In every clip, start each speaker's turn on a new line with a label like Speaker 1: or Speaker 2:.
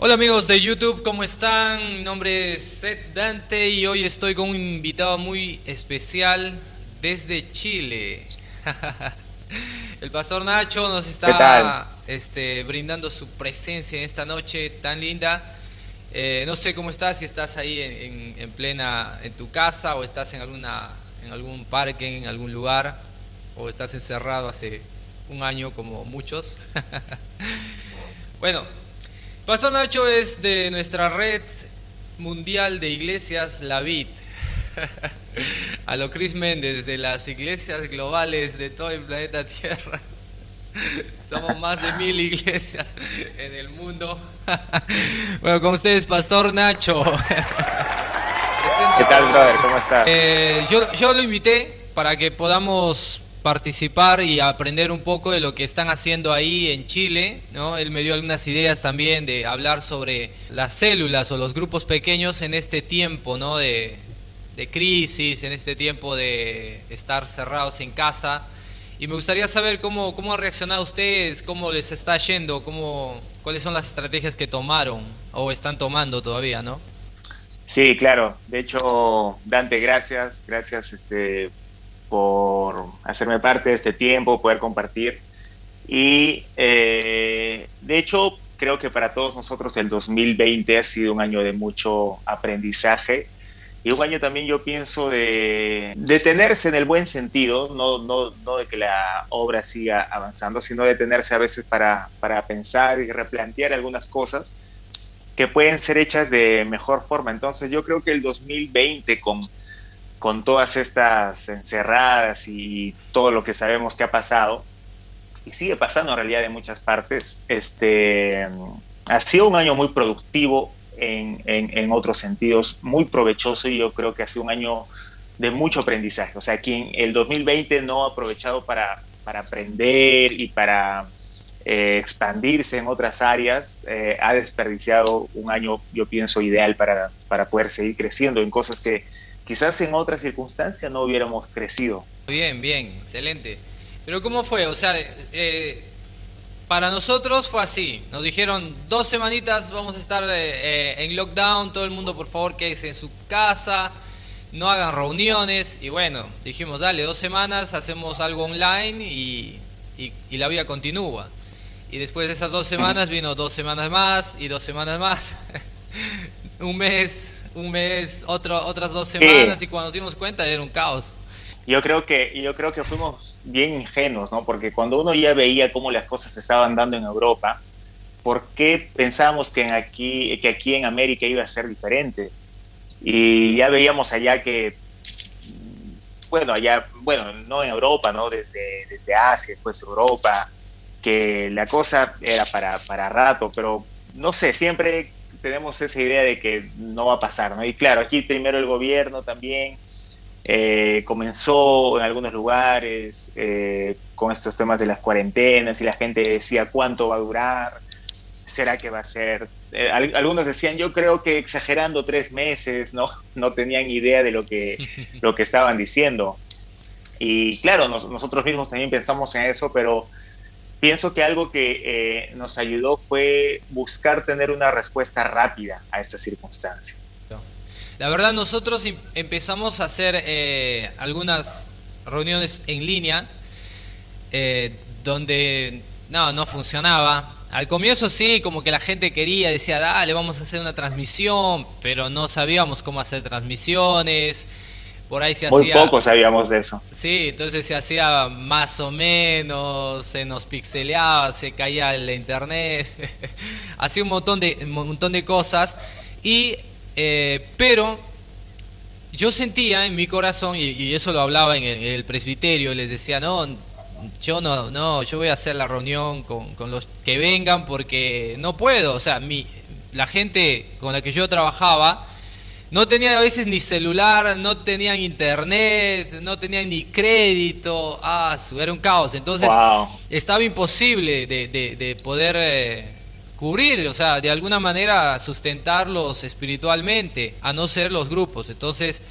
Speaker 1: Hola amigos de YouTube, ¿cómo están? Mi nombre es Seth Dante y hoy estoy con un invitado muy especial desde Chile. El pastor Nacho nos
Speaker 2: ¿Qué tal?
Speaker 1: está brindando su presencia en esta noche tan linda. No sé cómo estás, si estás ahí en plena, en tu casa o estás en algún parque, en algún lugar, o estás encerrado hace un año como muchos. Bueno, Pastor Nacho es de nuestra red mundial de iglesias, la VID. A lo Chris Méndez, de las iglesias globales de todo el planeta Tierra. Somos más de 1000 iglesias en el mundo. Bueno, con ustedes, Pastor Nacho.
Speaker 2: ¿Qué
Speaker 1: Presente, por
Speaker 2: tal,
Speaker 1: favor.
Speaker 2: brother? ¿Cómo estás?
Speaker 1: Yo lo invité para que podamos participar y aprender un poco de lo que están haciendo ahí en Chile, ¿no? Él me dio algunas ideas también de hablar sobre las células o los grupos pequeños en este tiempo, ¿no? De crisis, en este tiempo de estar cerrados en casa. Y me gustaría saber cómo han reaccionado ustedes, cómo les está yendo, cuáles son las estrategias que tomaron o están tomando todavía, ¿no?
Speaker 2: Sí, claro. De hecho, Dante, gracias por hacerme parte de este tiempo, poder compartir. Y de hecho, creo que para todos nosotros el 2020 ha sido un año de mucho aprendizaje y un año también yo pienso de detenerse en el buen sentido, no de que la obra siga avanzando, sino detenerse a veces para pensar y replantear algunas cosas que pueden ser hechas de mejor forma. Entonces yo creo que el 2020 con todas estas encerradas y todo lo que sabemos que ha pasado, y sigue pasando en realidad en muchas partes, ha sido un año muy productivo en otros sentidos, muy provechoso, y yo creo que ha sido un año de mucho aprendizaje. O sea, quien el 2020 no ha aprovechado para aprender y para expandirse en otras áreas, ha desperdiciado un año, yo pienso, ideal para poder seguir creciendo en cosas que quizás en otras circunstancias no hubiéramos crecido.
Speaker 1: Bien, bien, excelente. Pero ¿cómo fue? O sea, para nosotros fue así. Nos dijeron 2 semanitas vamos a estar en lockdown, todo el mundo por favor quédese en su casa, no hagan reuniones. Y bueno, dijimos, dale, 2 semanas, hacemos algo online y la vida continúa. Y después de esas 2 semanas vino 2 semanas más y 2 semanas más. Un mes, otras dos
Speaker 2: Sí,
Speaker 1: semanas y cuando nos dimos cuenta era un caos.
Speaker 2: yo creo que fuimos bien ingenuos, ¿no? Porque cuando uno ya veía cómo las cosas se estaban dando en Europa, ¿por qué pensábamos que aquí en América iba a ser diferente? Y ya veíamos allá que, bueno, allá, bueno, no en Europa, ¿no? Desde Asia, después Europa, que la cosa era para rato, pero no sé, siempre tenemos esa idea de que no va a pasar, ¿no? Y claro, aquí primero el gobierno también comenzó en algunos lugares con estos temas de las cuarentenas y la gente decía cuánto va a durar, será que va a ser. Algunos decían, yo creo que exagerando 3 meses, ¿no? No tenían idea de lo que estaban diciendo. Y claro, nosotros mismos también pensamos en eso, pero pienso que algo que nos ayudó fue buscar tener una respuesta rápida a esta circunstancia.
Speaker 1: La verdad nosotros empezamos a hacer algunas reuniones en línea donde no funcionaba. Al comienzo sí, como que la gente quería, decía, dale, vamos a hacer una transmisión, pero no sabíamos cómo hacer transmisiones. Por ahí se
Speaker 2: Muy
Speaker 1: hacía,
Speaker 2: poco sabíamos de eso.
Speaker 1: sí, entonces se hacía más o menos, se nos pixeleaba, se caía el internet, hacía un montón de cosas. Pero yo sentía en mi corazón, y eso lo hablaba en el presbiterio, les decía, no, yo voy a hacer la reunión con los que vengan porque no puedo, o sea, la gente con la que yo trabajaba no tenía a veces ni celular, no tenían internet, no tenían ni crédito, era un caos, entonces
Speaker 2: Wow.
Speaker 1: estaba imposible de poder cubrir, o sea, de alguna manera sustentarlos espiritualmente, a no ser los grupos. Entonces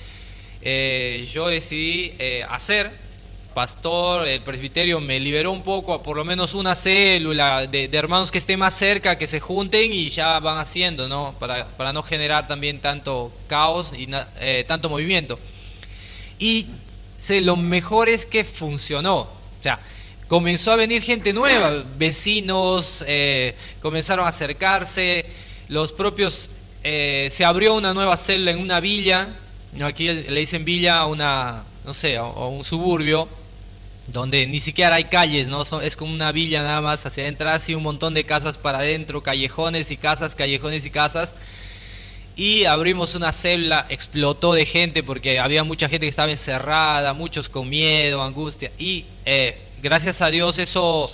Speaker 1: yo decidí hacer pastor, el presbiterio me liberó un poco, por lo menos una célula de hermanos que estén más cerca, que se junten y ya van haciendo, ¿no? Para no generar también tanto caos y tanto movimiento. Y lo mejor es que funcionó. O sea, comenzó a venir gente nueva, vecinos comenzaron a acercarse, los propios... se abrió una nueva célula en una villa, ¿no? Aquí le dicen villa a una, no sé, a un suburbio, donde ni siquiera hay calles, ¿no? Es como una villa nada más hacia adentro, así un montón de casas para adentro, callejones y casas, callejones y casas. Y abrimos una célula, explotó de gente porque había mucha gente que estaba encerrada, muchos con miedo, angustia. Y gracias a Dios eso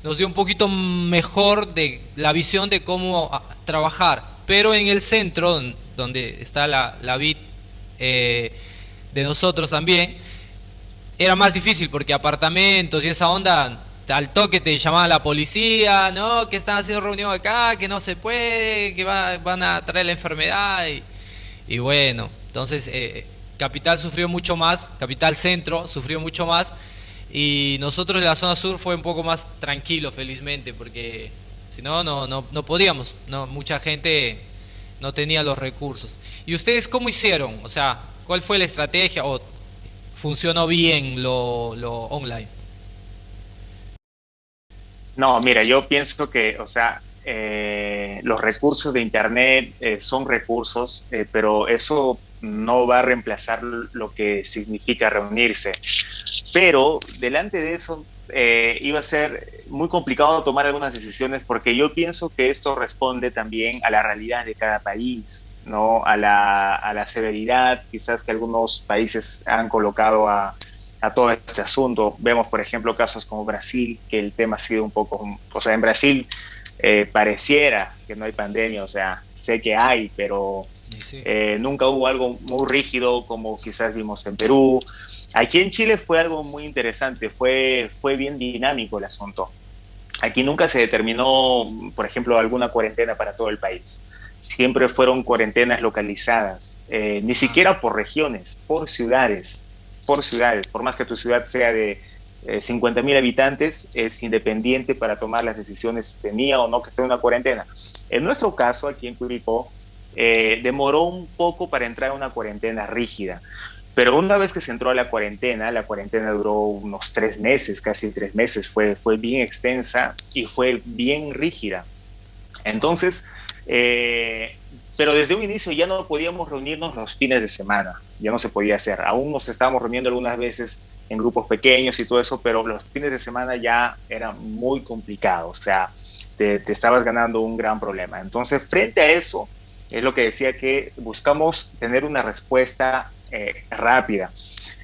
Speaker 1: nos dio un poquito mejor de la visión de cómo trabajar. Pero en el centro, donde está la vid de nosotros también, era más difícil porque apartamentos y esa onda, al toque te llamaba la policía, no, que están haciendo reunión acá, que no se puede, que van a traer la enfermedad y bueno, entonces Capital sufrió mucho más, Capital Centro sufrió mucho más y nosotros en la zona sur fue un poco más tranquilo, felizmente, porque si no, no podíamos, no, mucha gente no tenía los recursos. ¿Y ustedes cómo hicieron? O sea, ¿cuál fue la estrategia? ¿O funcionó bien lo online?
Speaker 2: No, mira, yo pienso que, o sea, los recursos de Internet son recursos, pero eso no va a reemplazar lo que significa reunirse. Pero delante de eso iba a ser muy complicado tomar algunas decisiones porque yo pienso que esto responde también a la realidad de cada país, ¿no? A la severidad quizás que algunos países han colocado a todo este asunto. Vemos, por ejemplo, casos como Brasil, que el tema ha sido un poco, o sea, en Brasil pareciera que no hay pandemia, o sea, sé que hay, pero
Speaker 1: Y sí.
Speaker 2: nunca hubo algo muy rígido como quizás vimos en Perú. Aquí en Chile fue algo muy interesante, fue bien dinámico el asunto. Aquí nunca se determinó, por ejemplo, alguna cuarentena para todo el país. Siempre fueron cuarentenas localizadas, ni
Speaker 1: Ah,
Speaker 2: siquiera por regiones, por ciudades. Por más que tu ciudad sea de 50.000 habitantes, es independiente para tomar las decisiones si tenía o no que esté en una cuarentena. En nuestro caso, aquí en Curicó, demoró un poco para entrar a una cuarentena rígida. Pero una vez que se entró a la cuarentena duró unos 3 meses, casi 3 meses, fue bien extensa y fue bien rígida. Entonces, eh, pero desde un inicio ya no podíamos reunirnos los fines de semana, ya no se podía hacer. Aún nos estábamos reuniendo algunas veces en grupos pequeños y todo eso, pero los fines de semana ya era muy complicado, o sea, te estabas ganando un gran problema. Entonces, frente a eso, es lo que decía que buscamos tener una respuesta rápida.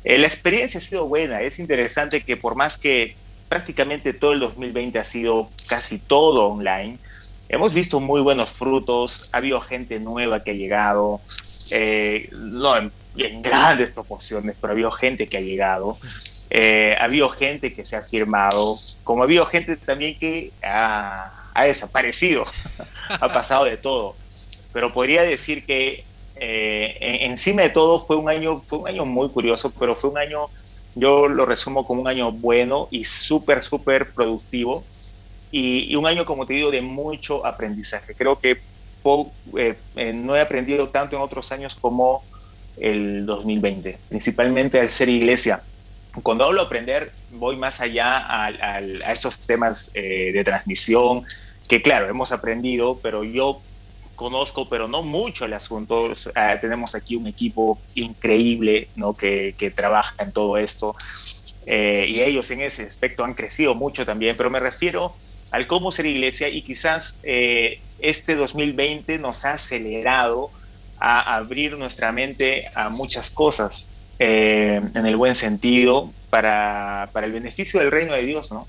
Speaker 2: La experiencia ha sido buena, es interesante que por más que prácticamente todo el 2020 ha sido casi todo online, hemos visto muy buenos frutos, ha habido gente nueva que ha llegado, no en grandes proporciones, pero ha habido gente que ha llegado, ha habido gente que se ha firmado, como ha habido gente también que ha desaparecido, ha pasado de todo, pero podría decir que encima de todo fue un año muy curioso, pero fue un año, yo lo resumo como un año bueno y súper, súper productivo y un año, como te digo, de mucho aprendizaje. Creo que no he aprendido tanto en otros años como el 2020, principalmente al ser iglesia. Cuando hablo de aprender, voy más allá a estos temas de transmisión, que claro, hemos aprendido, pero yo conozco, pero no mucho el asunto. Tenemos aquí un equipo increíble, ¿no? Que trabaja en todo esto y ellos en ese aspecto han crecido mucho también, pero me refiero al cómo ser iglesia y quizás este 2020 nos ha acelerado a abrir nuestra mente a muchas cosas en el buen sentido para el beneficio del reino de Dios, ¿no?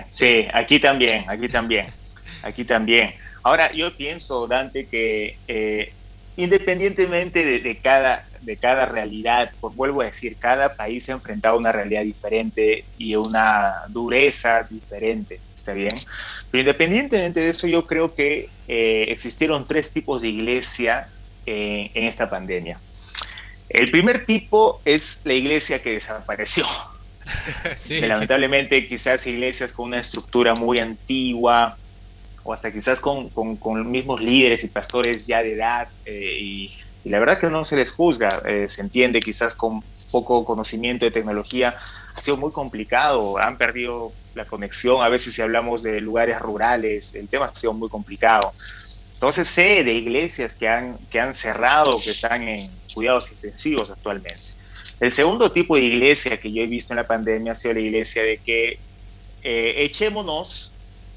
Speaker 2: sí, aquí también, aquí también, aquí también. Ahora, yo pienso, Dante, que independientemente de cada realidad, pues vuelvo a decir, cada país ha enfrentado una realidad diferente y una dureza diferente, ¿está bien? Pero independientemente de eso, yo creo que existieron tres tipos de iglesia en esta pandemia. El primer tipo es la iglesia que desapareció.
Speaker 1: Sí,
Speaker 2: Lamentablemente, quizás iglesias con una estructura muy antigua o hasta quizás con mismos líderes y pastores ya de edad y la verdad que no se les juzga, se entiende quizás con poco conocimiento de tecnología, ha sido muy complicado, han perdido la conexión, a veces si hablamos de lugares rurales, el tema ha sido muy complicado. Entonces sé de iglesias que han cerrado, que están en cuidados intensivos actualmente. El segundo tipo de iglesia que yo he visto en la pandemia ha sido la iglesia de que echémonos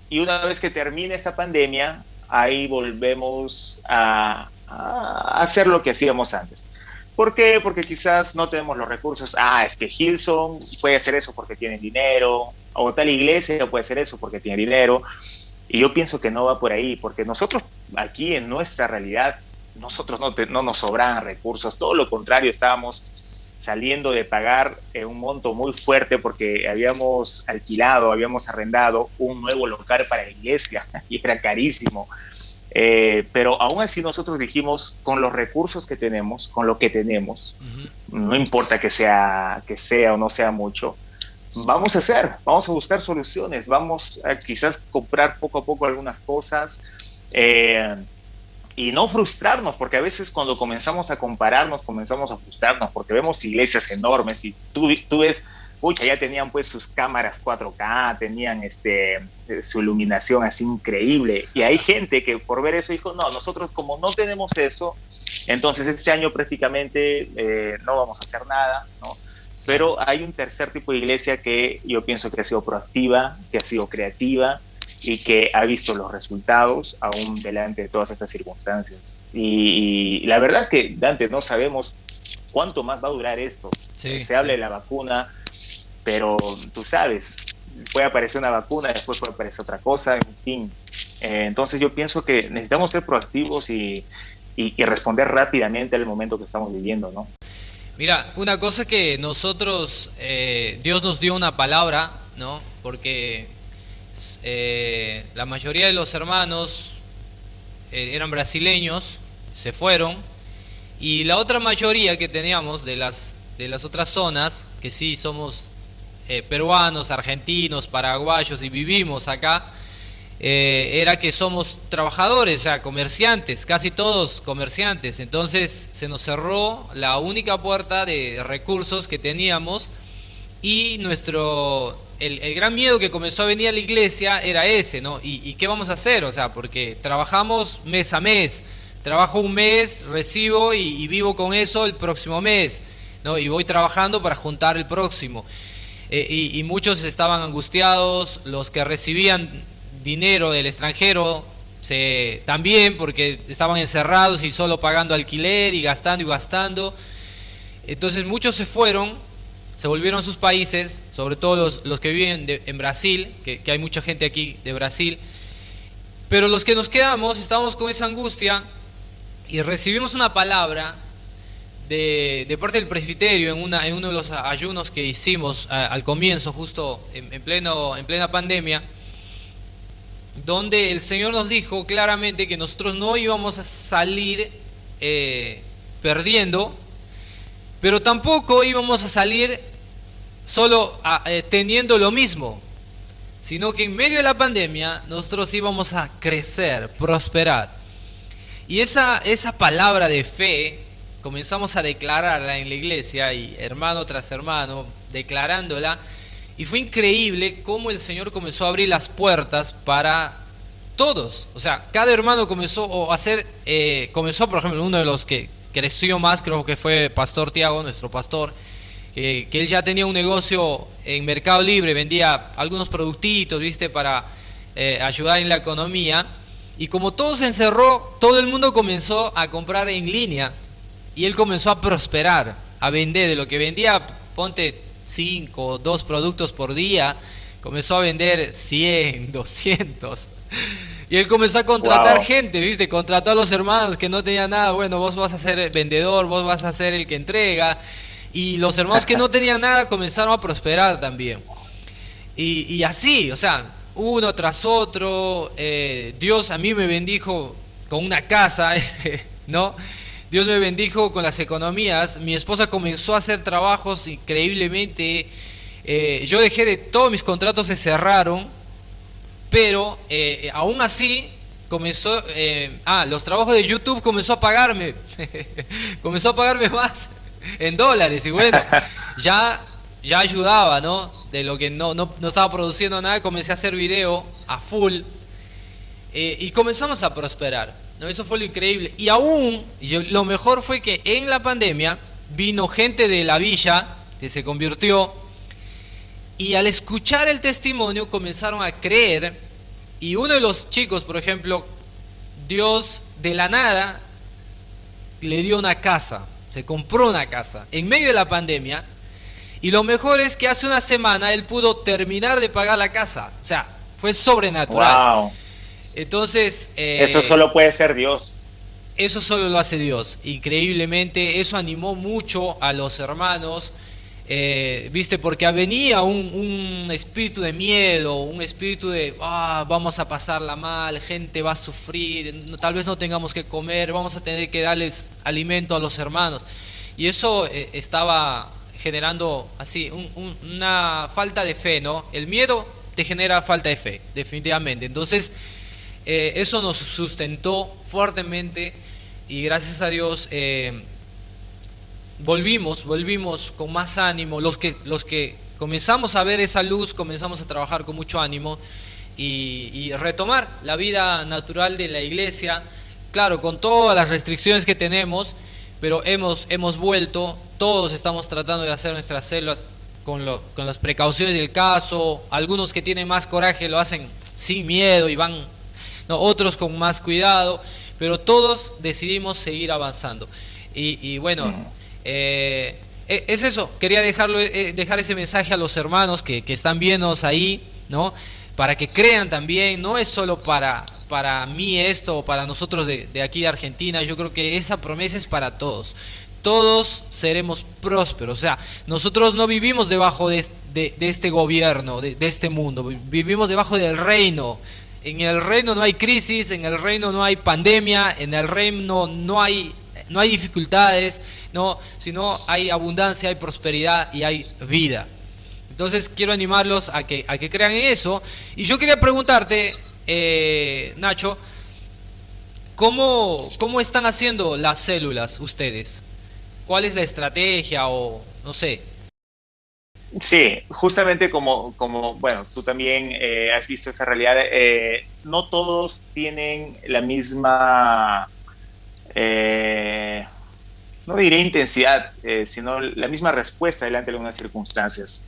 Speaker 2: y una vez que termine esta pandemia, ahí volvemos a hacer lo que hacíamos antes. ¿Por qué? Porque quizás no tenemos los recursos. Ah, es que Hillsong puede hacer eso porque tiene dinero, o tal iglesia puede hacer eso porque tiene dinero. Y yo pienso que no va por ahí, porque nosotros aquí en nuestra realidad, nosotros no nos sobran recursos, todo lo contrario, estábamos saliendo de pagar un monto muy fuerte porque habíamos alquilado, habíamos arrendado un nuevo local para la iglesia y era carísimo. Pero aún así nosotros dijimos, con los recursos que tenemos, con lo que tenemos, no importa que sea o no sea mucho, vamos a buscar soluciones, vamos a quizás comprar poco a poco algunas cosas y no frustrarnos, porque a veces cuando comenzamos a compararnos, comenzamos a frustrarnos, porque vemos iglesias enormes y tú ves, pucha, ya tenían pues sus cámaras 4K, tenían su iluminación así increíble, y hay gente que por ver eso dijo, no, nosotros como no tenemos eso, entonces este año prácticamente no vamos a hacer nada, ¿no? Pero hay un tercer tipo de iglesia que yo pienso que ha sido proactiva, que ha sido creativa y que ha visto los resultados aún delante de todas estas circunstancias. Y la verdad que, Dante, no sabemos cuánto más va a durar esto.
Speaker 1: sí,
Speaker 2: Se habla
Speaker 1: sí.
Speaker 2: de la vacuna, pero tú sabes, puede aparecer una vacuna, después puede aparecer otra cosa, en fin. Entonces yo pienso que necesitamos ser proactivos y responder rápidamente al momento que estamos viviendo, ¿no?
Speaker 1: Mira, una cosa que nosotros, Dios nos dio una palabra, ¿no? Porque la mayoría de los hermanos eran brasileños, se fueron, y la otra mayoría que teníamos de las otras zonas, que sí somos peruanos, argentinos, paraguayos y vivimos acá, era que somos trabajadores, o sea, comerciantes, casi todos comerciantes. Entonces se nos cerró la única puerta de recursos que teníamos y el gran miedo que comenzó a venir a la iglesia era ese, ¿no? ¿Y qué vamos a hacer? O sea, porque trabajamos mes a mes, trabajo un mes, recibo y vivo con eso el próximo mes, ¿no? Y voy trabajando para juntar el próximo. Y muchos estaban angustiados, los que recibían dinero del extranjero también, porque estaban encerrados y solo pagando alquiler y gastando y gastando. Entonces muchos se fueron, se volvieron a sus países, sobre todo los que viven en Brasil, que hay mucha gente aquí de Brasil, pero los que nos quedamos estábamos con esa angustia y recibimos una palabra de parte del presbiterio en uno de los ayunos que hicimos al comienzo, justo en plena pandemia, donde el Señor nos dijo claramente que nosotros no íbamos a salir perdiendo, pero tampoco íbamos a salir solo teniendo lo mismo, sino que en medio de la pandemia nosotros íbamos a crecer, prosperar. Y esa palabra de fe comenzamos a declararla en la iglesia, y hermano tras hermano, declarándola. Y fue increíble cómo el Señor comenzó a abrir las puertas para todos. O sea, cada hermano comenzó a hacer, por ejemplo, uno de los que creció más, creo que fue Pastor Tiago, nuestro pastor, que él ya tenía un negocio en Mercado Libre, vendía algunos productitos, ¿viste? Para ayudar en la economía. Y como todo se encerró, todo el mundo comenzó a comprar en línea. Y él comenzó a prosperar, a vender de lo que vendía, ponte 5 o 2 productos por día, comenzó a vender 100, 200. Y él comenzó a contratar
Speaker 2: Wow.
Speaker 1: gente, ¿viste? Contrató a los hermanos que no tenían nada. Bueno, vos vas a ser el vendedor, vos vas a ser el que entrega. Y los hermanos que no tenían nada comenzaron a prosperar también. Y así, o sea, uno tras otro. Dios a mí me bendijo con una casa, ¿no? Dios me bendijo con las economías. Mi esposa comenzó a hacer trabajos increíblemente. Yo dejé de, todos mis contratos se cerraron, pero aún así comenzó, los trabajos de YouTube comenzó a pagarme, comenzó a pagarme más en dólares y bueno, ya, ya ayudaba, ¿no? De lo que no estaba produciendo nada, comencé a hacer video a full y comenzamos a prosperar, ¿no? Eso fue lo increíble. Y aún, lo mejor fue que en la pandemia vino gente de la villa que se convirtió y al escuchar el testimonio comenzaron a creer. Y uno de los chicos, por ejemplo, Dios de la nada le dio una casa, se compró una casa en medio de la pandemia. Y lo mejor es que hace una semana él pudo terminar de pagar la casa. O sea, fue sobrenatural.
Speaker 2: Wow.
Speaker 1: Entonces,
Speaker 2: Eso solo puede ser Dios.
Speaker 1: eso solo lo hace Dios. Increíblemente, eso animó mucho a los hermanos. Viste, porque venía un espíritu de miedo, un espíritu de vamos a pasarla mal, gente va a sufrir, tal vez no tengamos que comer, vamos a tener que darles alimento a los hermanos. Y eso estaba generando así una falta de fe, ¿no? El miedo te genera falta de fe, definitivamente. Entonces, eso nos sustentó fuertemente y gracias a Dios volvimos con más ánimo. Los que comenzamos a ver esa luz, comenzamos a trabajar con mucho ánimo y retomar la vida natural de la iglesia, claro, con todas las restricciones que tenemos, pero hemos vuelto. Todos estamos tratando de hacer nuestras células con las precauciones del caso. Algunos que tienen más coraje lo hacen sin miedo y van, no, otros con más cuidado, pero todos decidimos seguir avanzando. Y bueno, es eso. Quería dejar ese mensaje a los hermanos que están viéndonos ahí, ¿no? Para que crean también. No es solo para mí esto o para nosotros de aquí de Argentina. Yo creo que esa promesa es para todos. Todos seremos prósperos. O sea, nosotros no vivimos debajo de este gobierno, de este mundo. Vivimos debajo del reino. En el reino no hay crisis, en el reino no hay pandemia, en el reino no hay dificultades, no, sino hay abundancia, hay prosperidad y hay vida. Entonces quiero animarlos a que crean en eso. Y yo quería preguntarte, Nacho, ¿cómo están haciendo las células ustedes? ¿Cuál es la estrategia o no sé?
Speaker 2: Sí, justamente como bueno, tú también has visto esa realidad. No todos tienen la misma, no diré intensidad, sino la misma respuesta delante de algunas circunstancias.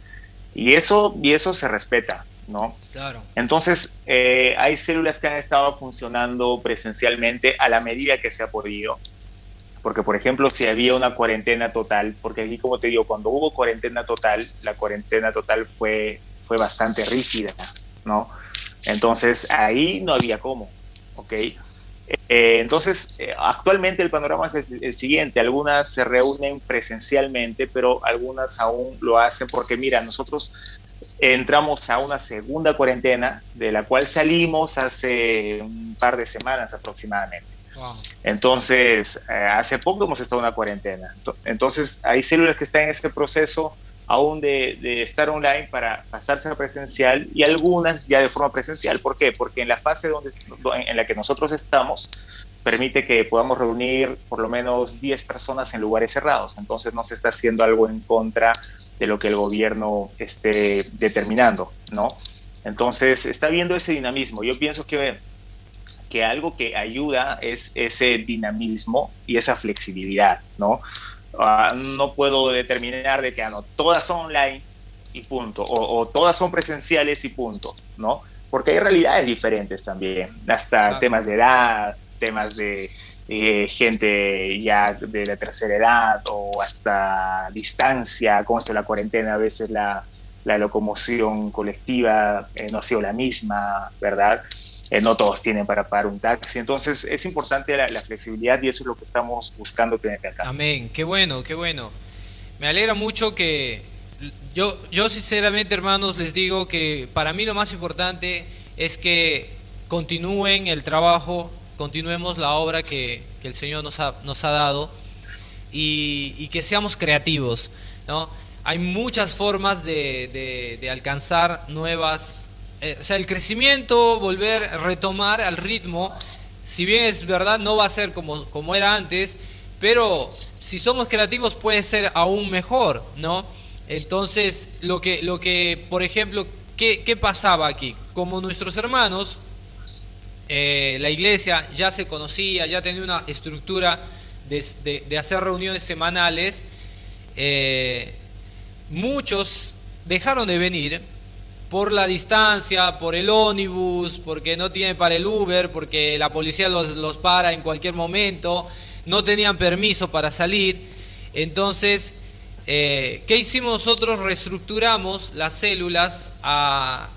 Speaker 2: Y eso se respeta, ¿no?
Speaker 1: Claro.
Speaker 2: Entonces, hay células que han estado funcionando presencialmente a la medida que se ha podido. Porque, por ejemplo, si había una cuarentena total, porque aquí, como te digo, cuando hubo cuarentena total, la cuarentena total fue bastante rígida, ¿no? Entonces, ahí no había cómo, ¿ok? Entonces, actualmente el panorama es el siguiente. Algunas se reúnen presencialmente, pero algunas aún lo hacen porque, mira, nosotros entramos a una segunda cuarentena, de la cual salimos hace un par de semanas aproximadamente.
Speaker 1: Wow.
Speaker 2: Entonces, hace poco hemos estado en una cuarentena. Entonces, hay células que están en este proceso aún de estar online para pasarse a presencial y algunas ya de forma presencial. ¿Por qué? Porque en la fase en la que nosotros estamos permite que podamos reunir por lo menos 10 personas en lugares cerrados. Entonces, no se está haciendo algo en contra de lo que el gobierno esté determinando, ¿no? Entonces, está viendo ese dinamismo. Yo pienso que algo que ayuda es ese dinamismo y esa flexibilidad, ¿no? No puedo determinar de que no, todas son online y punto, o todas son presenciales y punto, ¿no? Porque hay realidades diferentes también, hasta temas de edad, temas de gente ya de la tercera edad o hasta distancia, como esto la cuarentena a veces la locomoción colectiva no ha sido la misma, ¿verdad? No todos tienen para pagar un taxi. Entonces es importante la flexibilidad y eso es lo que estamos buscando tener acá.
Speaker 1: Amén, qué bueno, qué bueno. Me alegra mucho que yo sinceramente, hermanos, les digo que para mí lo más importante es que continúen el trabajo, continuemos la obra que el Señor nos ha dado y que seamos creativos, ¿no? Hay muchas formas de alcanzar nuevas, o sea, el crecimiento, volver, retomar al ritmo, si bien es verdad, no va a ser como era antes, pero si somos creativos puede ser aún mejor, ¿no? Entonces, por ejemplo, ¿qué pasaba aquí? Como nuestros hermanos, la iglesia ya se conocía, ya tenía una estructura de hacer reuniones semanales, muchos dejaron de venir por la distancia, por el ómnibus, porque no tienen para el Uber, porque la policía los para en cualquier momento, no tenían permiso para salir. Entonces, ¿qué hicimos nosotros? Reestructuramos las células a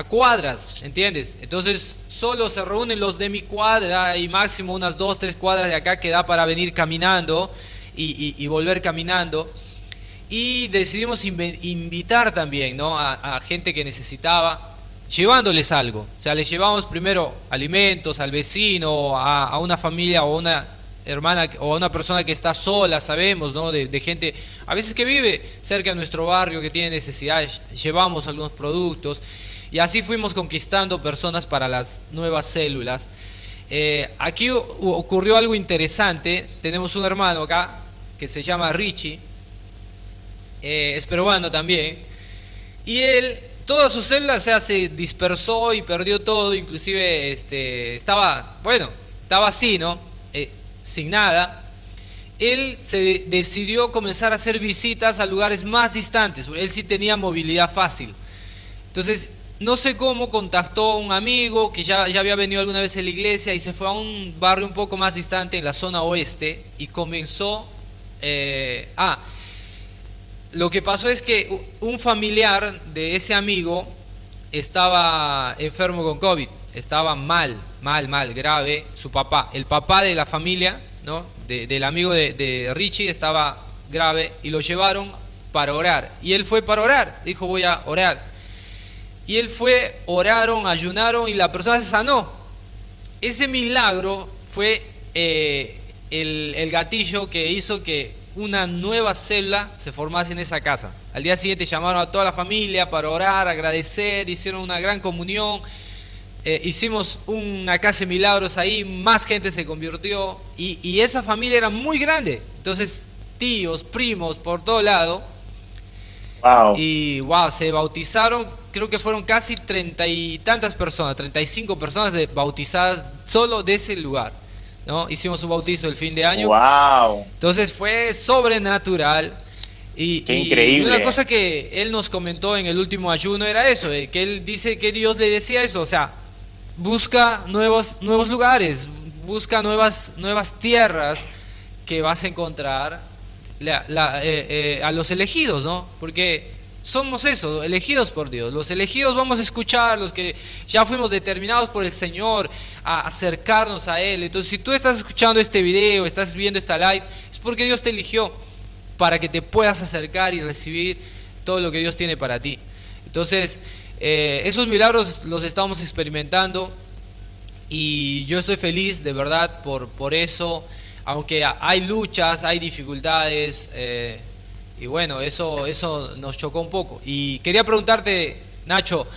Speaker 1: cuadras, ¿entiendes? Entonces solo se reúnen los de mi cuadra y máximo unas 2, 3 cuadras de acá que da para venir caminando y volver caminando. Y decidimos invitar también, ¿no? a gente que necesitaba, llevándoles algo. O sea, les llevamos primero alimentos al vecino, a una familia o a una hermana o a una persona que está sola, sabemos, ¿no? de gente a veces que vive cerca de nuestro barrio, que tiene necesidades, llevamos algunos productos y así fuimos conquistando personas para las nuevas células. Aquí ocurrió algo interesante. Tenemos un hermano acá que se llama Richie, es peruano también, y él, toda su célula, o sea, se dispersó y perdió todo, inclusive estaba así, ¿no? Sin nada. Él se decidió comenzar a hacer visitas a lugares más distantes. Él sí tenía movilidad fácil. Entonces, no sé cómo, contactó a un amigo que ya había venido alguna vez a la iglesia y se fue a un barrio un poco más distante en la zona oeste y comenzó... lo que pasó es que un familiar de ese amigo estaba enfermo con COVID, estaba mal, grave. Su papá, el papá de la familia, ¿no? Del amigo de Richie, estaba grave y lo llevaron para orar. Y él fue para orar, dijo voy a orar. Y él fue, oraron, ayunaron y la persona se sanó. Ese milagro fue el gatillo que hizo que una nueva célula se formase en esa casa. Al día siguiente llamaron a toda la familia para orar, agradecer, hicieron una gran comunión. Hicimos una casa de milagros ahí, más gente se convirtió y esa familia era muy grande. Entonces, tíos, primos, por todo lado.
Speaker 2: Wow.
Speaker 1: Y se bautizaron, creo que fueron casi 30 y tantas personas, 35 personas bautizadas solo de ese lugar, ¿no? Hicimos un bautizo el fin de año.
Speaker 2: Wow.
Speaker 1: Entonces fue sobrenatural.
Speaker 2: Qué increíble.
Speaker 1: Y una cosa que él nos comentó en el último ayuno era eso, que él dice que Dios le decía eso, o sea, busca nuevos lugares, busca nuevas tierras que vas a encontrar a los elegidos, ¿no? Porque somos eso, elegidos por Dios. Los elegidos vamos a escuchar, los que ya fuimos determinados por el Señor a acercarnos a Él. Entonces, si tú estás escuchando este video, estás viendo esta live, es porque Dios te eligió para que te puedas acercar y recibir todo lo que Dios tiene para ti. Entonces, esos milagros los estamos experimentando y yo estoy feliz de verdad por eso, aunque hay luchas, hay dificultades, y bueno, eso nos chocó un poco. Y quería preguntarte, Nacho,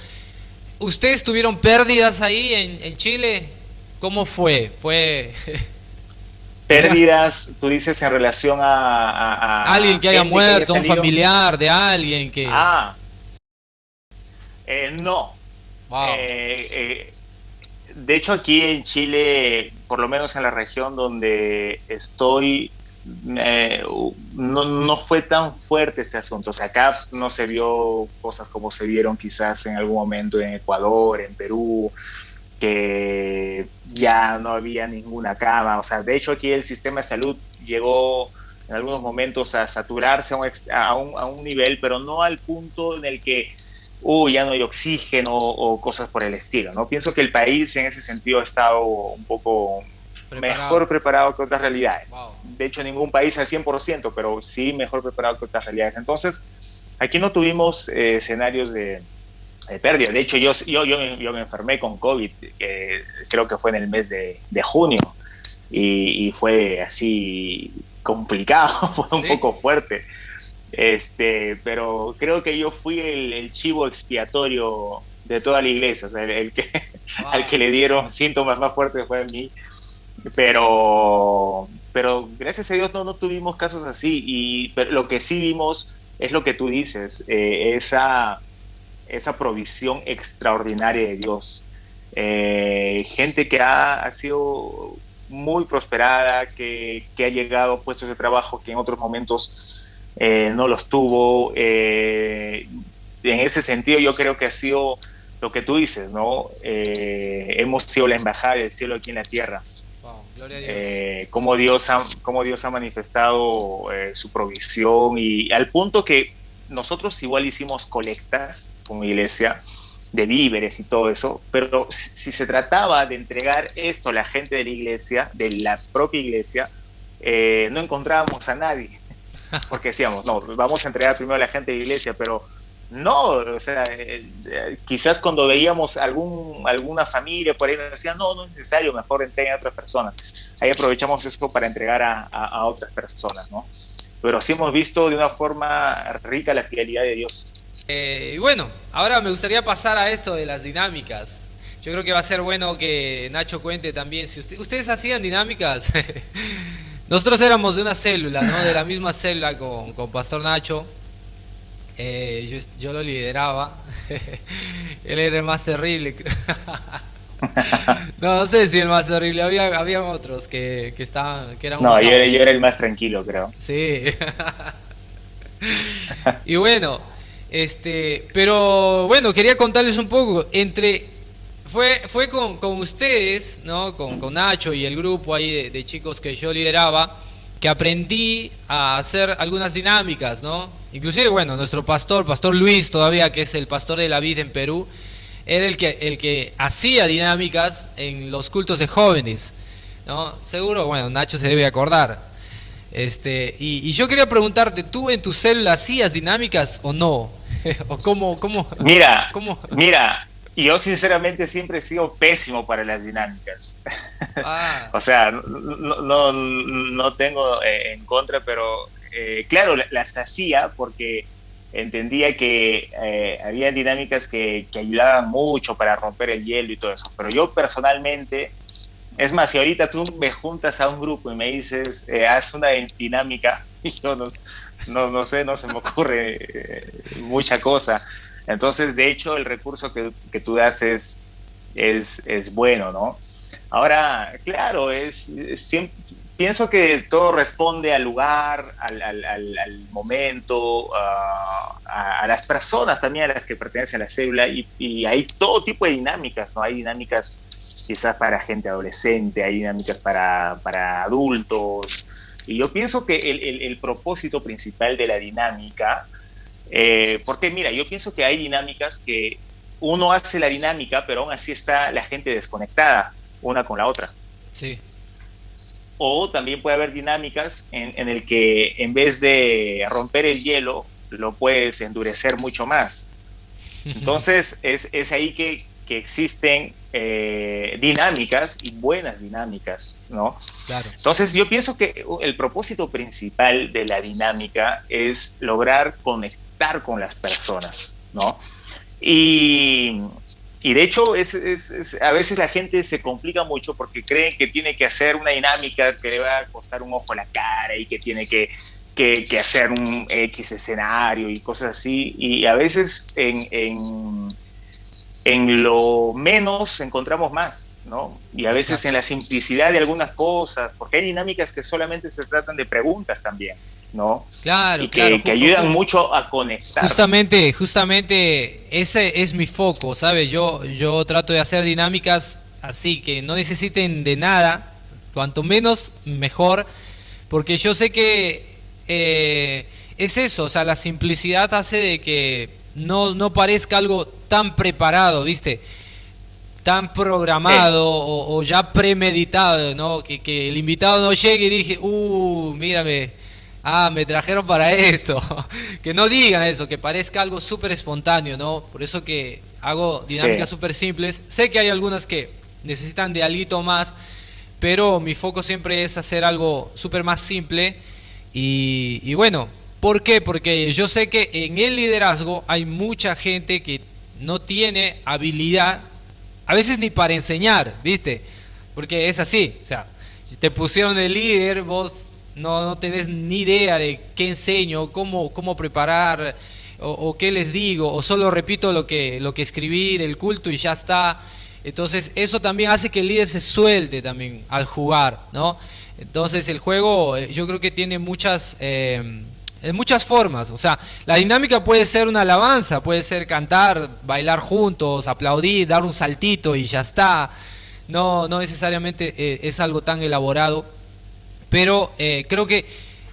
Speaker 1: ¿ustedes tuvieron pérdidas ahí en Chile? ¿Cómo fue?
Speaker 2: Pérdidas, tú dices en relación a
Speaker 1: alguien que haya muerto, un familiar de alguien que...
Speaker 2: No.
Speaker 1: Wow.
Speaker 2: De hecho, aquí en Chile, por lo menos en la región donde estoy, no fue tan fuerte este asunto. O sea, acá no se vio cosas como se vieron quizás en algún momento en Ecuador, en Perú, que ya no había ninguna cama. O sea, de hecho aquí el sistema de salud llegó en algunos momentos a saturarse a un nivel, pero no al punto en el que ya no hay oxígeno o cosas por el estilo, ¿no? Pienso que el país en ese sentido ha estado un poco mejor preparado que otras realidades.
Speaker 1: Wow.
Speaker 2: De hecho, ningún país al 100%, pero sí mejor preparado que otras realidades. Entonces, aquí no tuvimos escenarios de pérdida. De hecho, yo me enfermé con COVID, creo que fue en el mes de junio, y fue así complicado, fue un poco fuerte. Pero creo que yo fui el chivo expiatorio de toda la iglesia, o sea, al que le dieron síntomas más fuertes fue a mí, pero gracias a Dios no tuvimos casos así, pero lo que sí vimos es lo que tú dices, esa provisión extraordinaria de Dios. Gente que ha sido muy prosperada, que ha llegado a puestos de trabajo que en otros momentos no los tuvo. En ese sentido yo creo que ha sido lo que tú dices, ¿no? Hemos sido la embajada del cielo aquí en la tierra.
Speaker 1: Wow, gloria a Dios.
Speaker 2: Cómo Dios ha manifestado su provisión, y al punto que nosotros igual hicimos colectas como iglesia de víveres y todo eso, pero si se trataba de entregar esto a la gente de la iglesia, de la propia iglesia, no encontrábamos a nadie, porque decíamos, no, vamos a entregar primero a la gente de la iglesia, pero no, o sea, quizás cuando veíamos alguna familia por ahí nos decían, no es necesario, mejor entreguen a otras personas. Ahí aprovechamos esto para entregar a otras personas, ¿no? Pero sí hemos visto de una forma rica la fidelidad de Dios.
Speaker 1: Y bueno, ahora me gustaría pasar a esto de las dinámicas. Yo creo que va a ser bueno que Nacho cuente también. Si ustedes hacían dinámicas, nosotros éramos de una célula, ¿no? De la misma célula con Pastor Nacho. Yo lo lideraba. Él era el más terrible. No sé si el más terrible, había otros que eran...
Speaker 2: No, yo era el más tranquilo, creo.
Speaker 1: Sí. Y bueno, pero bueno, quería contarles un poco. Fue con ustedes, ¿no? Con Nacho y el grupo ahí de chicos que yo lideraba, que aprendí a hacer algunas dinámicas, ¿no? Inclusive, bueno, nuestro pastor Luis, todavía, que es el pastor de la vida en Perú, era el que hacía dinámicas en los cultos de jóvenes, ¿no? Seguro, bueno, Nacho se debe acordar. Y yo quería preguntarte, ¿tú en tu célula hacías dinámicas o no? ¿O cómo?
Speaker 2: Mira, yo sinceramente siempre he sido pésimo para las dinámicas. O sea, no tengo en contra, pero claro, las hacía porque entendía que había dinámicas que ayudaban mucho para romper el hielo y todo eso, pero yo personalmente, es más, si ahorita tú me juntas a un grupo y me dices, haz una dinámica, yo no sé, no se me ocurre mucha cosa. Entonces, de hecho, el recurso que tú das es bueno, ¿no? Ahora, claro, siempre, pienso que todo responde al lugar, al momento, a las personas también a las que pertenece a la célula, y hay todo tipo de dinámicas, ¿no? Hay dinámicas quizás para gente adolescente, hay dinámicas para adultos, y yo pienso que el propósito principal de la dinámica, porque mira, yo pienso que hay dinámicas que uno hace la dinámica, pero aún así está la gente desconectada una con la otra.
Speaker 1: Sí.
Speaker 2: O también puede haber dinámicas en el que en vez de romper el hielo, lo puedes endurecer mucho más. Entonces es ahí que existen dinámicas y buenas dinámicas, ¿no?
Speaker 1: Claro.
Speaker 2: Entonces yo pienso que el propósito principal de la dinámica es lograr conectar con las personas, ¿no? Y de hecho a veces la gente se complica mucho porque creen que tiene que hacer una dinámica que le va a costar un ojo a la cara y que tiene que hacer un X escenario y cosas así, y a veces en lo menos encontramos más, ¿no? Y a veces en la simplicidad de algunas cosas, porque hay dinámicas que solamente se tratan de preguntas también, ¿no?
Speaker 1: Claro,
Speaker 2: y que ayudan mucho a conectar.
Speaker 1: Justamente ese es mi foco, ¿sabes? Yo trato de hacer dinámicas así, que no necesiten de nada, cuanto menos mejor, porque yo sé que es eso, o sea, la simplicidad hace de que no parezca algo tan preparado, ¿viste? Tan programado o ya premeditado, ¿no? Que el invitado no llegue y dije, mírame, me trajeron para esto. Que no digan eso, que parezca algo súper espontáneo, ¿no? Por eso que hago dinámicas súper simples. Sé que hay algunas que necesitan de alguito más, pero mi foco siempre es hacer algo súper más simple. Y bueno, ¿por qué? Porque yo sé que en el liderazgo hay mucha gente que no tiene habilidad, a veces ni para enseñar, ¿viste? Porque es así, o sea, si te pusieron de líder, vos no tenés ni idea de qué enseño, cómo preparar, o qué les digo, o solo repito lo que escribí del culto y ya está. Entonces eso también hace que el líder se suelte también al jugar, ¿no? Entonces el juego yo creo que tiene muchas formas, o sea, la dinámica puede ser una alabanza, puede ser cantar, bailar juntos, aplaudir, dar un saltito y ya está. No necesariamente es algo tan elaborado, pero creo que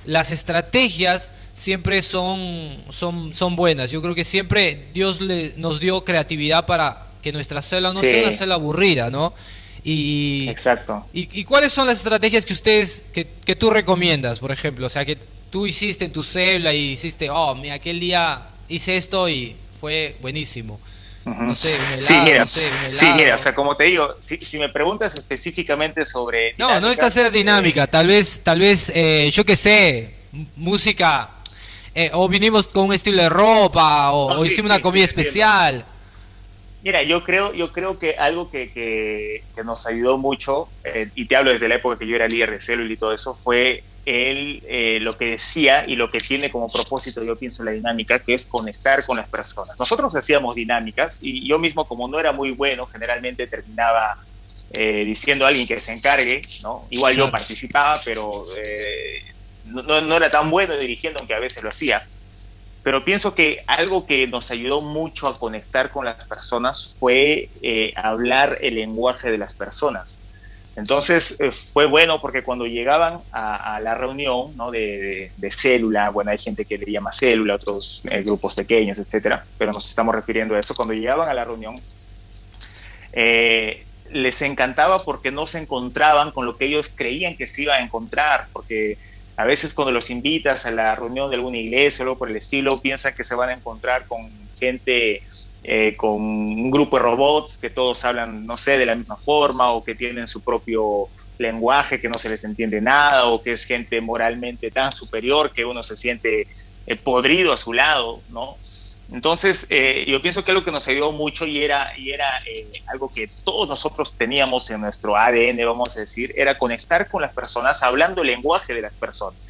Speaker 1: las estrategias siempre son buenas. Yo creo que siempre Dios nos dio creatividad para que nuestra célula no sea una célula aburrida, ¿no?
Speaker 2: Exacto.
Speaker 1: ¿Y cuáles son las estrategias que que tú recomiendas, por ejemplo? O sea, que tú hiciste en tu célula y hiciste, mira, aquel día hice esto y fue buenísimo. No sé, un helado,
Speaker 2: mira, o sea, como te digo, si me preguntas específicamente sobre...
Speaker 1: No necesita hacer dinámica, tal vez, yo qué sé, música, o vinimos con un estilo de ropa, o hicimos una comida especial.
Speaker 2: Mira, yo creo que algo que nos ayudó mucho, y te hablo desde la época que yo era líder de célula y todo eso, fue lo que decía y lo que tiene como propósito, yo pienso, la dinámica, que es conectar con las personas. Nosotros hacíamos dinámicas y yo mismo, como no era muy bueno, generalmente terminaba diciendo a alguien que se encargue, ¿no? Igual yo participaba, pero no era tan bueno dirigiendo, aunque a veces lo hacía. Pero pienso que algo que nos ayudó mucho a conectar con las personas fue hablar el lenguaje de las personas. Entonces fue bueno porque cuando llegaban a la reunión, ¿no? de célula, bueno, hay gente que le llama célula, otros grupos pequeños, etcétera, pero nos estamos refiriendo a eso. Cuando llegaban a la reunión, les encantaba porque no se encontraban con lo que ellos creían que se iba a encontrar, porque a veces cuando los invitas a la reunión de alguna iglesia o algo por el estilo, piensan que se van a encontrar con gente, con un grupo de robots que todos hablan, no sé, de la misma forma, o que tienen su propio lenguaje que no se les entiende nada, o que es gente moralmente tan superior que uno se siente podrido a su lado, ¿no? Entonces, yo pienso que algo que nos ayudó mucho y era algo que todos nosotros teníamos en nuestro ADN, vamos a decir, era conectar con las personas hablando el lenguaje de las personas.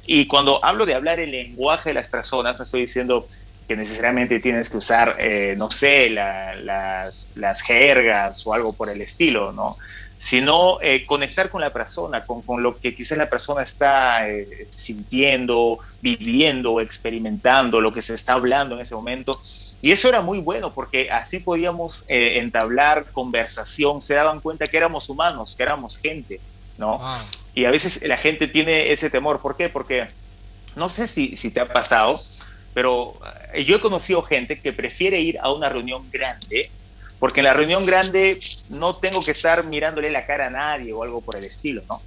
Speaker 2: Y cuando hablo de hablar el lenguaje de las personas, no estoy diciendo que necesariamente tienes que usar, no sé, las jergas o algo por el estilo, ¿no? Sino conectar con la persona, con lo que quizás la persona está sintiendo, viviendo, experimentando, lo que se está hablando en ese momento. Y eso era muy bueno porque así podíamos entablar conversación, se daban cuenta que éramos humanos, que éramos gente, ¿no? Wow. Y a veces la gente tiene ese temor. ¿Por qué? Porque no sé si te ha pasado, pero yo he conocido gente que prefiere ir a una reunión grande, porque en la reunión grande no tengo que estar mirándole la cara a nadie o algo por el estilo, ¿no?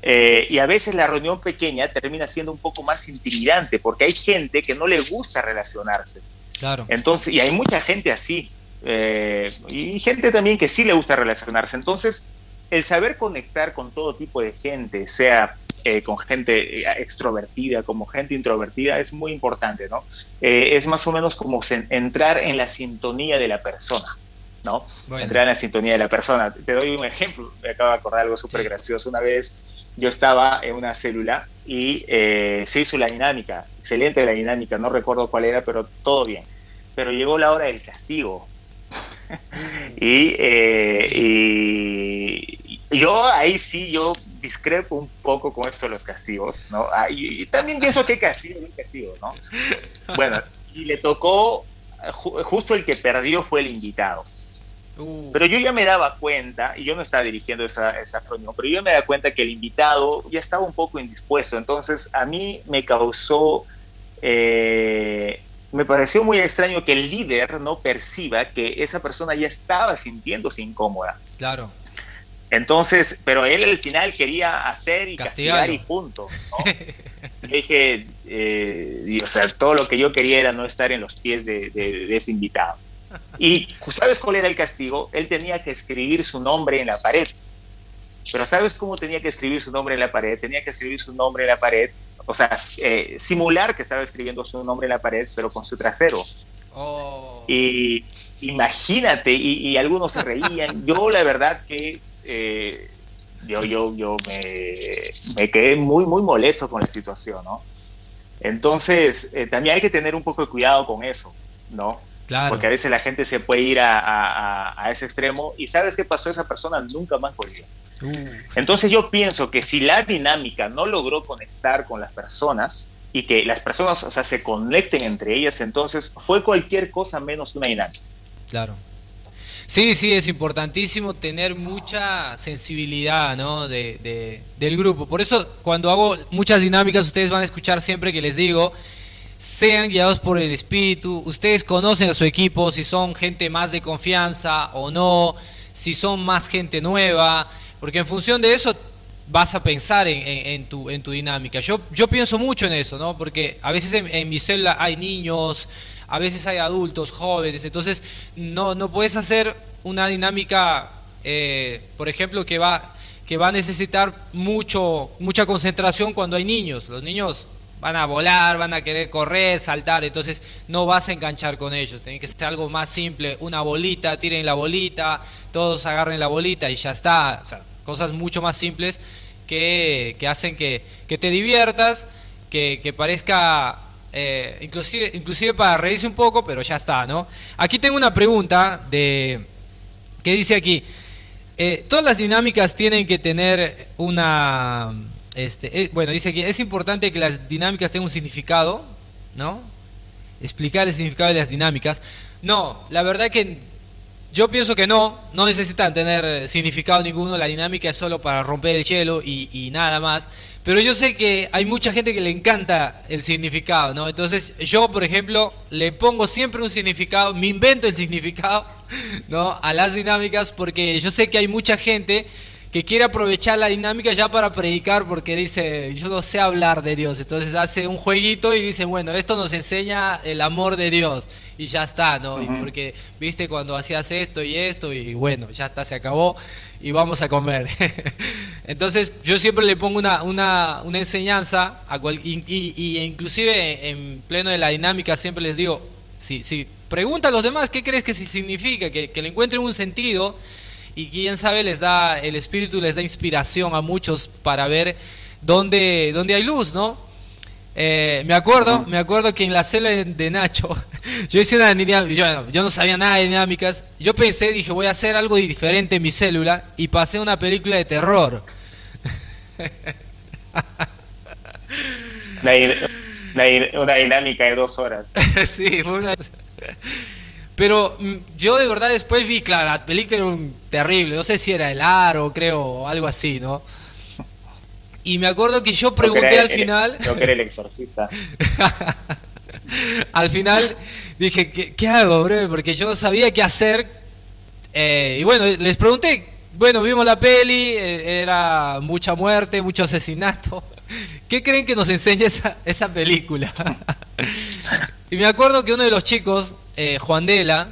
Speaker 2: Y a veces la reunión pequeña termina siendo un poco más intimidante, porque hay gente que no le gusta relacionarse.
Speaker 1: Claro.
Speaker 2: Entonces, y hay mucha gente así, y gente también que sí le gusta relacionarse. Entonces, el saber conectar con todo tipo de gente, sea con gente extrovertida como gente introvertida, es muy importante, ¿no? Es más o menos como entrar en la sintonía de la persona, ¿no? Bueno. Entrar en la sintonía de la persona. Te doy un ejemplo, me acabo de acordar algo súper gracioso. Una vez yo estaba en una célula y se hizo la dinámica, excelente la dinámica, no recuerdo cuál era, pero todo bien. Pero llegó la hora del castigo. y yo ahí sí, yo discrepo un poco con esto de los castigos, ¿no? Y también pienso que castigo, ¿no? Bueno, y le tocó, justo el que perdió fue el invitado. Pero yo ya me daba cuenta, y yo no estaba dirigiendo esa reunión, pero yo me daba cuenta que el invitado ya estaba un poco indispuesto. Entonces a mí me causó, me pareció muy extraño que el líder no perciba que esa persona ya estaba sintiéndose incómoda.
Speaker 1: Claro.
Speaker 2: Entonces, pero él al final quería hacer y castigar y
Speaker 1: Castigarlo.
Speaker 2: punto, ¿no? Y dije, y, o sea, todo lo que yo quería era no estar en los pies de ese invitado. Y ¿sabes cuál era el castigo? Él tenía que escribir su nombre en la pared. Pero ¿sabes cómo tenía que escribir su nombre en la pared? Tenía que escribir su nombre en la pared, o sea, simular que estaba escribiendo su nombre en la pared, pero con su trasero.
Speaker 1: Oh.
Speaker 2: Y imagínate, y algunos se reían. Yo la verdad que yo me quedé muy molesto con la situación, ¿no? Entonces, también hay que tener un poco de cuidado con eso, ¿no?
Speaker 1: Claro.
Speaker 2: Porque a veces la gente se puede ir a ese extremo y ¿sabes qué pasó? Esa persona nunca más volvió. Entonces yo pienso que si la dinámica no logró conectar con las personas y que las personas, o sea, se conecten entre ellas, entonces fue cualquier cosa menos una dinámica.
Speaker 1: Claro. Sí, sí, es importantísimo tener mucha sensibilidad, ¿no? Del grupo. Por eso, cuando hago muchas dinámicas, ustedes van a escuchar siempre que les digo, sean guiados por el espíritu. Ustedes conocen a su equipo, si son gente más de confianza o no, si son más gente nueva, porque en función de eso vas a pensar en tu dinámica. Yo pienso mucho en eso, ¿no? Porque a veces en mi célula hay niños, a veces hay adultos, jóvenes, entonces no puedes hacer una dinámica, por ejemplo, que va a necesitar mucha concentración cuando hay niños. Los niños van a volar, van a querer correr, saltar, entonces no vas a enganchar con ellos. Tiene que ser algo más simple, una bolita, tiren la bolita, todos agarren la bolita y ya está. O sea, cosas mucho más simples que hacen que te diviertas, que parezca inclusive para reírse un poco, pero ya está, ¿no? Aquí tengo una pregunta que dice aquí, todas las dinámicas tienen que tener una... bueno, dice que es importante que las dinámicas tengan un significado, ¿no? Explicar el significado de las dinámicas. No, la verdad que yo pienso que no necesitan tener significado ninguno, la dinámica es solo para romper el hielo y nada más. Pero yo sé que hay mucha gente que le encanta el significado, ¿no? Entonces yo, por ejemplo, le pongo siempre un significado, me invento el significado, ¿no? A las dinámicas porque yo sé que hay mucha gente que quiere aprovechar la dinámica ya para predicar porque dice, yo no sé hablar de Dios, entonces hace un jueguito y dice, bueno, esto nos enseña el amor de Dios y ya está, ¿no? Y porque, viste, cuando hacías esto y bueno, ya está, se acabó y vamos a comer. Entonces yo siempre le pongo una enseñanza, y inclusive en pleno de la dinámica siempre les digo, si pregunta a los demás qué crees que significa, que le encuentren un sentido. Y quién sabe, el espíritu les da inspiración a muchos para ver dónde hay luz, ¿no? Me acuerdo que en la celda de Nacho, yo hice una dinámica, yo no sabía nada de dinámicas, yo dije voy a hacer algo diferente en mi célula y pasé una película de terror.
Speaker 2: Una dinámica de 2 horas.
Speaker 1: Sí, fue una... Pero yo de verdad después vi, claro, la película era terrible, no sé si era El Aro, creo, o algo así, ¿no? Y me acuerdo que yo pregunté al final...
Speaker 2: Creo que era El Exorcista.
Speaker 1: Al final dije, ¿qué hago, bro? Porque yo no sabía qué hacer. Y bueno, les pregunté, bueno, vimos la peli, era mucha muerte, mucho asesinato. ¿Qué creen que nos enseña esa película? Y me acuerdo que uno de los chicos, Juan Dela,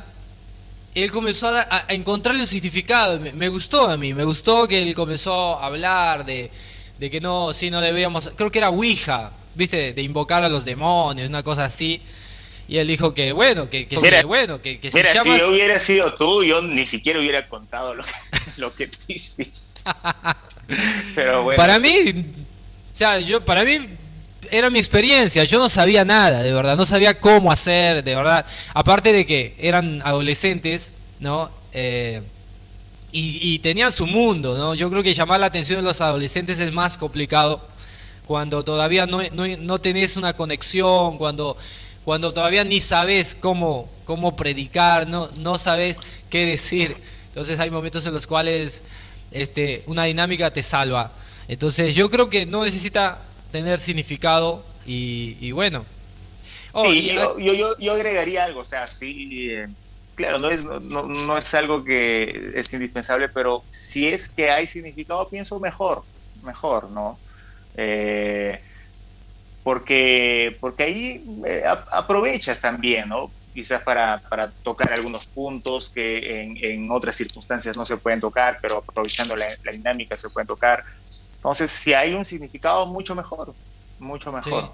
Speaker 1: él comenzó a encontrarle un significado. Me gustó a mí, me gustó que él comenzó a hablar de que no deberíamos, creo que era Ouija, ¿viste? De invocar a los demonios, una cosa así. Y él dijo que bueno, que
Speaker 2: mira, si yo hubiera sido tú, yo ni siquiera hubiera contado lo que tú hiciste. Pero bueno.
Speaker 1: Para mí, o sea, para mí era mi experiencia, yo no sabía nada, de verdad, no sabía cómo hacer, de verdad. Aparte de que eran adolescentes, ¿no? Y tenían su mundo, ¿no? Yo creo que llamar la atención de los adolescentes es más complicado cuando todavía no tenés una conexión, cuando todavía ni sabes cómo predicar, no sabes qué decir. Entonces hay momentos en los cuales una dinámica te salva. Entonces yo creo que no necesita tener significado y bueno. Oh,
Speaker 2: Sí, yo agregaría algo, o sea, sí, claro, no es algo que es indispensable, pero si es que hay significado, pienso mejor, ¿no? Eh, porque ahí aprovechas también, ¿no? Quizás para tocar algunos puntos que en otras circunstancias no se pueden tocar, pero aprovechando la dinámica se pueden tocar. Entonces, si hay un significado, mucho
Speaker 1: sí,
Speaker 2: mejor,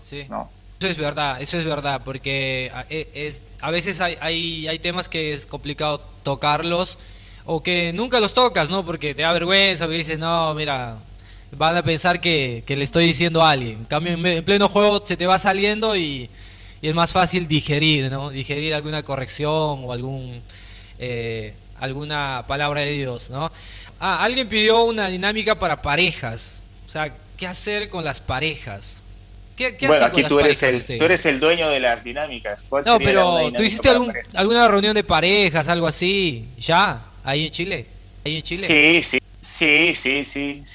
Speaker 1: sí.
Speaker 2: ¿no?
Speaker 1: Eso es verdad, porque a veces hay temas que es complicado tocarlos o que nunca los tocas, ¿no? Porque te da vergüenza, porque dices, no, mira, van a pensar que le estoy diciendo a alguien. En cambio, en pleno juego se te va saliendo y es más fácil digerir, ¿no? Digerir alguna corrección o alguna palabra de Dios, ¿no? Ah, alguien pidió una dinámica para parejas. O sea, ¿qué hacer con las parejas? ¿Qué
Speaker 2: Bueno,
Speaker 1: hace con
Speaker 2: aquí
Speaker 1: las parejas
Speaker 2: tú
Speaker 1: usted?
Speaker 2: eres el dueño de las dinámicas. ¿Cuál
Speaker 1: No,
Speaker 2: sería una
Speaker 1: pero ¿tú
Speaker 2: dinámica
Speaker 1: hiciste
Speaker 2: para pareja?
Speaker 1: alguna reunión de parejas, algo así? ¿Ya? ¿Ahí en Chile? ¿Ahí en Chile?
Speaker 2: Sí,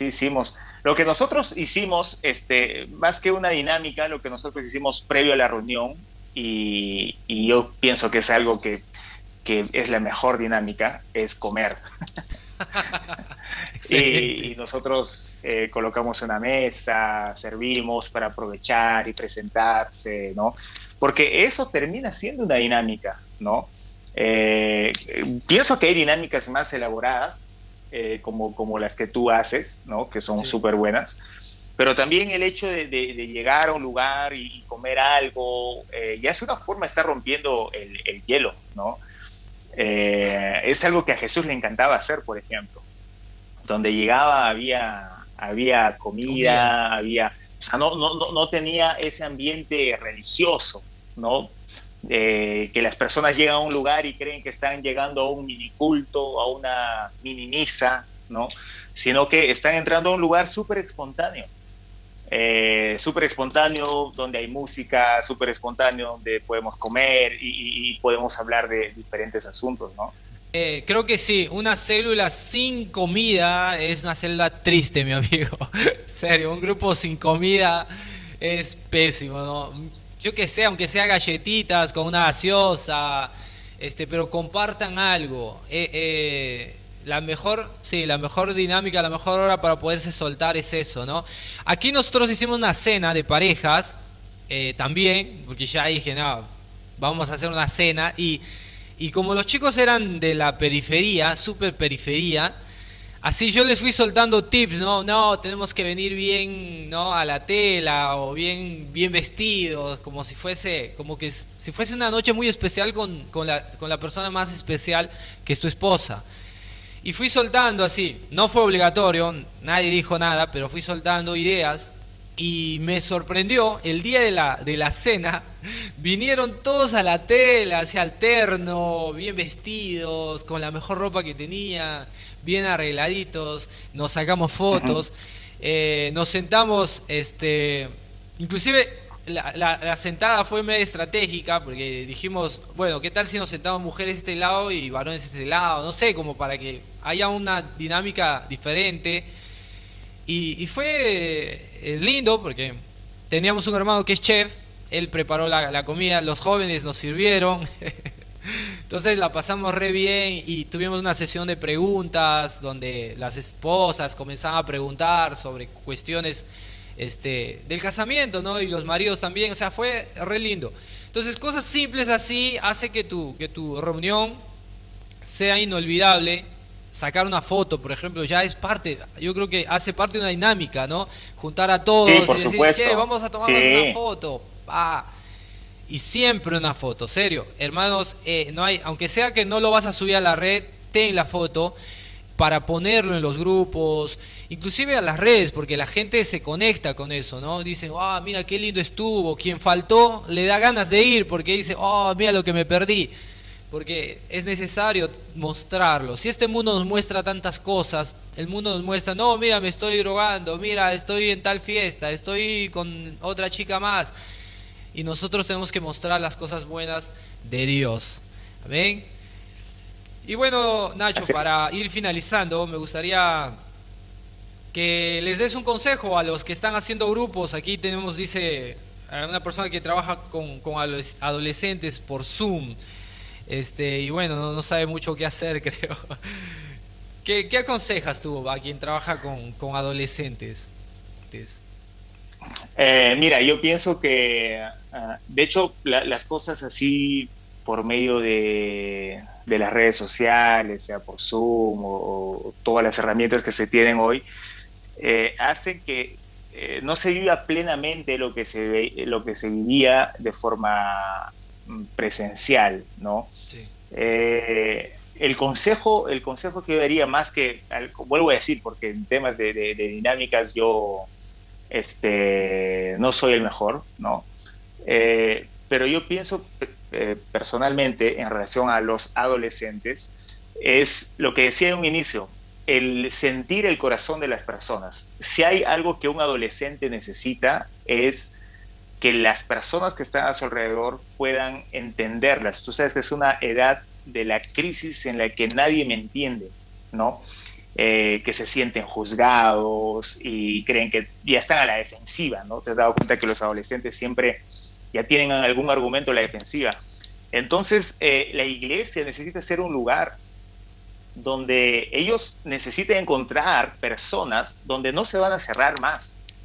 Speaker 2: hicimos. Lo que nosotros hicimos, más que una dinámica, lo que nosotros hicimos previo a la reunión, y yo pienso que es algo que es la mejor dinámica, es comer.
Speaker 1: Excelente.
Speaker 2: Y nosotros colocamos una mesa, servimos para aprovechar y presentarse, ¿no? Porque eso termina siendo una dinámica, ¿no? Eh, Pienso que hay dinámicas más elaboradas, como las que tú haces, ¿no? Que son
Speaker 1: Sí.
Speaker 2: súper buenas. Pero también el hecho de llegar a un lugar y comer algo, ya es una forma de estar rompiendo el hielo, ¿no? Es algo que a Jesús le encantaba hacer, por ejemplo. Donde llegaba había
Speaker 1: Comida.
Speaker 2: comida, o sea, no tenía ese ambiente religioso, ¿no? Que las personas llegan a un lugar y creen que están llegando a un mini culto, a una mini misa, ¿no? Sino que están entrando a un lugar súper espontáneo, donde hay música, súper espontáneo, donde podemos comer y podemos hablar de diferentes asuntos, ¿no?
Speaker 1: Creo que sí, una célula sin comida es una célula triste, mi amigo. En serio, un grupo sin comida es pésimo, ¿no? Yo que sé, aunque sea galletitas con una gaseosa, pero compartan algo. La mejor dinámica, la mejor hora para poderse soltar es eso, ¿no? Aquí nosotros hicimos una cena de parejas, también, porque ya dije, no, vamos a hacer una cena y como los chicos eran de la periferia, super periferia, así yo les fui soltando tips, ¿no? No, tenemos que venir bien, ¿no? A la tela o bien vestidos, como que si fuese una noche muy especial con la persona más especial que es tu esposa. Y fui soltando así, no fue obligatorio, nadie dijo nada, pero fui soltando ideas y me sorprendió el día de la cena, vinieron todos a la tela, así alterno, bien vestidos, con la mejor ropa que tenía, bien arregladitos, nos sacamos fotos, nos sentamos, inclusive la sentada fue medio estratégica porque dijimos, bueno, ¿qué tal si nos sentamos mujeres de este lado y varones de este lado? No sé, como para que haya una dinámica diferente. Y fue lindo porque teníamos un hermano que es chef, él preparó la comida, los jóvenes nos sirvieron. Entonces la pasamos re bien y tuvimos una sesión de preguntas donde las esposas comenzaban a preguntar sobre cuestiones del casamiento, ¿no? Y los maridos también, o sea, fue re lindo. Entonces cosas simples así hace que tu reunión sea inolvidable. Sacar una foto, por ejemplo, ya es parte, yo creo que hace parte de una dinámica, ¿no? Juntar a
Speaker 2: Sí,
Speaker 1: todos y
Speaker 2: por
Speaker 1: decir, che,
Speaker 2: supuesto.
Speaker 1: vamos a tomarnos una
Speaker 2: Sí,
Speaker 1: foto. Ah, y siempre una foto, serio. Hermanos, no hay, aunque sea que no lo vas a subir a la red, ten la foto para ponerlo en los grupos, inclusive a las redes, porque la gente se conecta con eso, ¿no? Dicen, ah, mira qué lindo estuvo, quien faltó le da ganas de ir porque dice, oh, mira lo que me perdí. Porque es necesario mostrarlo. Si este mundo nos muestra tantas cosas, el mundo nos muestra, no, mira, me estoy drogando, mira, estoy en tal fiesta, estoy con otra chica más. Y nosotros tenemos que mostrar las cosas buenas de Dios. Amén. Y bueno, Nacho,
Speaker 2: Así-
Speaker 1: para ir finalizando, me gustaría que les des un consejo a los que están haciendo grupos. Aquí tenemos, dice, a una persona que trabaja con adolescentes por Zoom. Y bueno, no sabe mucho qué hacer, creo. ¿Qué aconsejas tú a quien trabaja con adolescentes?
Speaker 2: Mira, yo pienso que, de hecho, las cosas así por medio de las redes sociales, sea por Zoom o todas las herramientas que se tienen hoy, hacen que no se viva plenamente lo que se vivía de forma presencial, ¿no?
Speaker 1: Sí.
Speaker 2: El consejo que yo daría más que, vuelvo a decir, porque en temas de dinámicas yo no soy el mejor, ¿no? Pero yo pienso personalmente en relación a los adolescentes, es lo que decía en un inicio, el sentir el corazón de las personas. Si hay algo que un adolescente necesita es que las personas que están a su alrededor puedan entenderlas. Tú sabes que es una edad de la crisis en la que nadie me entiende, ¿no? Que se sienten juzgados y creen que ya están a la defensiva, ¿no? Te has dado cuenta que los adolescentes siempre ya tienen algún argumento a la defensiva. Entonces, la iglesia necesita ser un lugar donde ellos necesiten encontrar personas donde no se van a cerrar más,